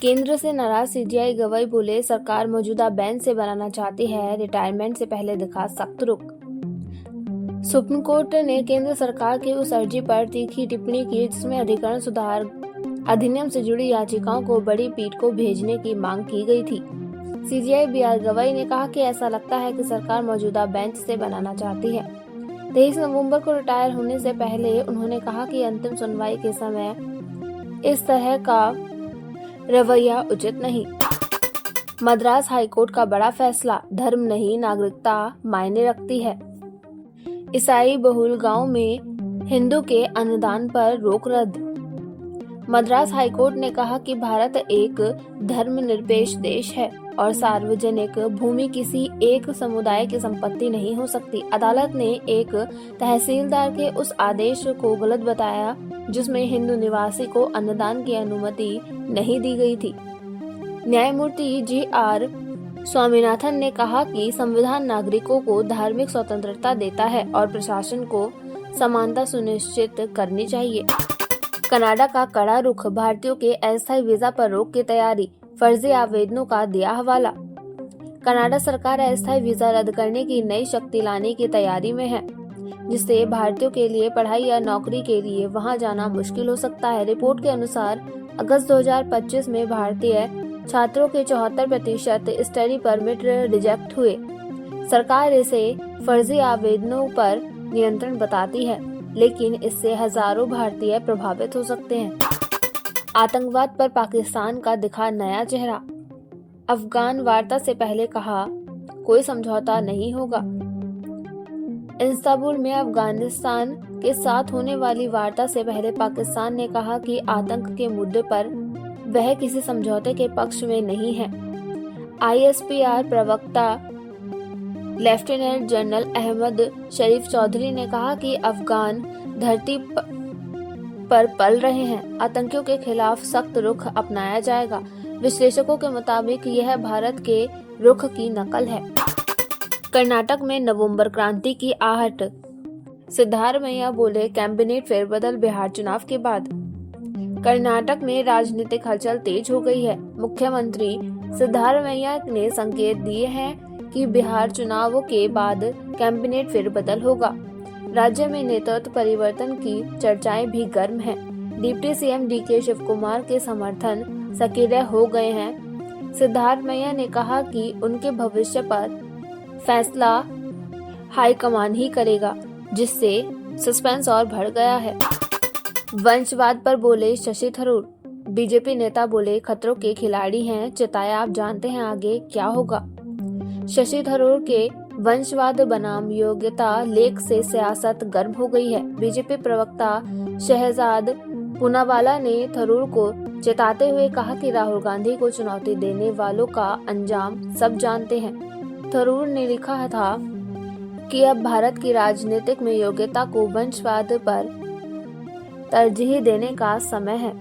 केंद्र से नाराज सीजीआई गवई बोले, सरकार मौजूदा बेंच से बनाना चाहती है, रिटायरमेंट से पहले दिखा सख्त रुख। सुप्रीम कोर्ट ने केंद्र सरकार की उस अर्जी पर तीखी टिप्पणी की जिसमें अधिकरण सुधार अधिनियम से जुड़ी याचिकाओं को बड़ी पीठ को भेजने की मांग की गई थी। CGI B R. गवई ने कहा कि ऐसा लगता है कि सरकार मौजूदा बेंच से बनाना चाहती है। 23 नवंबर को रिटायर होने से पहले उन्होंने कहा कि अंतिम सुनवाई के समय इस तरह का रवैया उचित नहीं। मद्रास हाईकोर्ट का बड़ा फैसला, धर्म नहीं नागरिकता मायने रखती है। ईसाई बहुल गांव में हिंदू के अन्नदान पर रोक रद्द। मद्रास हाईकोर्ट ने कहा कि भारत एक धर्मनिरपेक्ष देश है और सार्वजनिक भूमि किसी एक समुदाय की संपत्ति नहीं हो सकती। अदालत ने एक तहसीलदार के उस आदेश को गलत बताया जिसमें हिंदू निवासी को अन्नदान की अनुमति नहीं दी गई थी। न्यायमूर्ति जी.आर. स्वामीनाथन ने कहा कि संविधान नागरिकों को धार्मिक स्वतंत्रता देता है और प्रशासन को समानता सुनिश्चित करनी चाहिए। कनाडा का कड़ा रुख, भारतीयों के अस्थायी वीजा पर रोक की तैयारी, फर्जी आवेदनों का दिया हवाला। कनाडा सरकार अस्थायी वीजा रद्द करने की नई शक्ति लाने की तैयारी में है, जिससे भारतीयों के लिए पढ़ाई या नौकरी के लिए वहां जाना मुश्किल हो सकता है। रिपोर्ट के अनुसार अगस्त 2025 में भारतीय छात्रों के 74% स्टडी परमिट रिजेक्ट हुए। सरकार इसे फर्जी आवेदनों पर नियंत्रण बताती है, लेकिन इससे हजारों भारतीय प्रभावित हो सकते हैं। आतंकवाद पर पाकिस्तान का दिखा नया चेहरा। अफगान वार्ता से पहले कहा, कोई समझौता नहीं होगा। इस्तांबुल में अफगानिस्तान के साथ होने वाली वार्ता से पहले पाकिस्तान ने कहा कि आतंक के मुद्दे पर वह किसी समझौते के पक्ष में नहीं है। आईएसपीआर प्रवक्ता लेफ्टिनेंट जनरल अहमद शरीफ चौधरी ने कहा कि अफगान धरती पर पल रहे हैं, आतंकियों के खिलाफ सख्त रुख अपनाया जाएगा। विश्लेषकों के मुताबिक यह भारत के रुख की नकल है। कर्नाटक में नवंबर क्रांति की आहट, सिद्धारमैया बोले, कैबिनेट फेरबदल बिहार चुनाव के बाद। कर्नाटक में राजनीतिक हलचल तेज हो गई है। मुख्यमंत्री सिद्धारमैया ने संकेत दिए हैं कि बिहार चुनावों के बाद कैबिनेट फेरबदल होगा। राज्य में नेतृत्व परिवर्तन की चर्चाएं भी गर्म हैं। डिप्टी सीएम डीके शिवकुमार के समर्थन सक्रिय हो गए हैं। सिद्धारमैया ने कहा कि उनके भविष्य पर फैसला हाईकमान ही करेगा, जिससे सस्पेंस और बढ़ गया है। वंशवाद पर बोले शशि थरूर। बीजेपी नेता बोले, खतरों के खिलाड़ी हैं, चिताया आप जानते हैं आगे क्या होगा। शशि थरूर के वंशवाद बनाम योग्यता लेख से सियासत गर्म हो गई है। बीजेपी प्रवक्ता शहजाद पूनावाला ने थरूर को चेताते हुए कहा कि राहुल गांधी को चुनौती देने वालों का अंजाम सब जानते हैं। थरूर ने लिखा था कि अब भारत की राजनीतिक में योग्यता को वंशवाद पर तरजीह देने का समय है।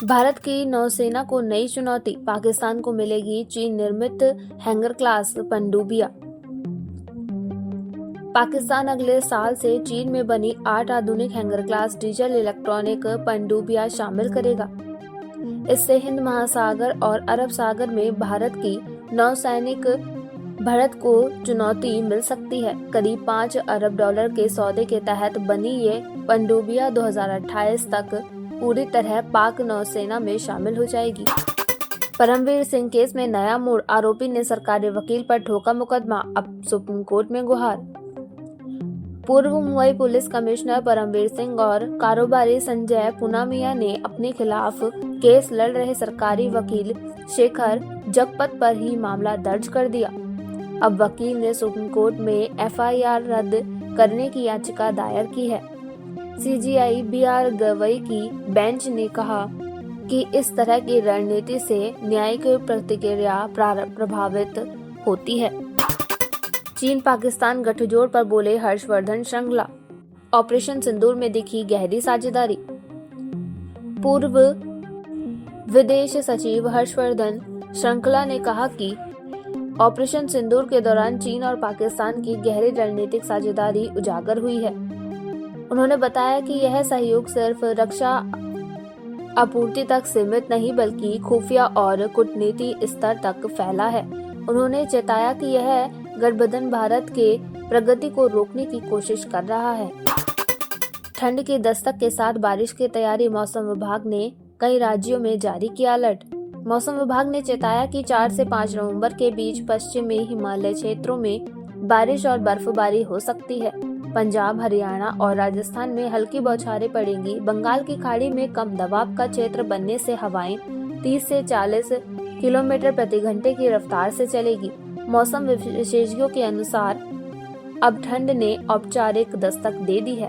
भारत की नौसेना को नई चुनौती, पाकिस्तान को मिलेगी चीन निर्मित हैंगर क्लास पनडुबिया। पाकिस्तान अगले साल से चीन में बनी 8 आधुनिक हैंगर क्लास डीजल इलेक्ट्रॉनिक पनडुबिया शामिल करेगा। इससे हिंद महासागर और अरब सागर में भारत की नौसैनिक बढ़त को चुनौती मिल सकती है। करीब $5 अरब के सौदे के तहत बनी ये पनडुबिया 2028 तक पूरी तरह पाक नौसेना में शामिल हो जाएगी। परमवीर सिंह केस में नया मोड़, आरोपी ने सरकारी वकील पर ठोका मुकदमा, अब सुप्रीम कोर्ट में गुहार। पूर्व मुंबई पुलिस कमिश्नर परमवीर सिंह और कारोबारी संजय पुनामिया ने अपने खिलाफ केस लड़ रहे सरकारी वकील शेखर जगपत पर ही मामला दर्ज कर दिया। अब वकील ने सुप्रीम कोर्ट में एफआईआर रद्द करने की याचिका दायर की है। CGI B R. गवई की बेंच ने कहा कि इस तरह की रणनीति से न्यायिक प्रतिक्रिया प्रभावित होती है। चीन पाकिस्तान गठजोड़ पर बोले हर्षवर्धन श्रृंगला। ऑपरेशन सिंदूर में दिखी गहरी साझेदारी। पूर्व विदेश सचिव हर्षवर्धन श्रृंगला ने कहा कि ऑपरेशन सिंदूर के दौरान चीन और पाकिस्तान की गहरी रणनीतिक साझेदारी उजागर हुई है। उन्होंने बताया कि यह सहयोग सिर्फ रक्षा आपूर्ति तक सीमित नहीं बल्कि खुफिया और कूटनीति स्तर तक फैला है। उन्होंने चेताया कि यह गठबंधन भारत के प्रगति को रोकने की कोशिश कर रहा है। ठंड की दस्तक के साथ बारिश की तैयारी, मौसम विभाग ने कई राज्यों में जारी किया अलर्ट। मौसम विभाग ने चेताया कि 4 से 5 नवंबर के बीच पश्चिमी हिमालय क्षेत्रों में बारिश और बर्फबारी हो सकती है। पंजाब, हरियाणा और राजस्थान में हल्की बौछारें पड़ेंगी। बंगाल की खाड़ी में कम दबाव का क्षेत्र बनने से हवाएं 30 से 40 किलोमीटर प्रति घंटे की रफ्तार से चलेगी। मौसम विशेषज्ञों के अनुसार अब ठंड ने औपचारिक दस्तक दे दी है।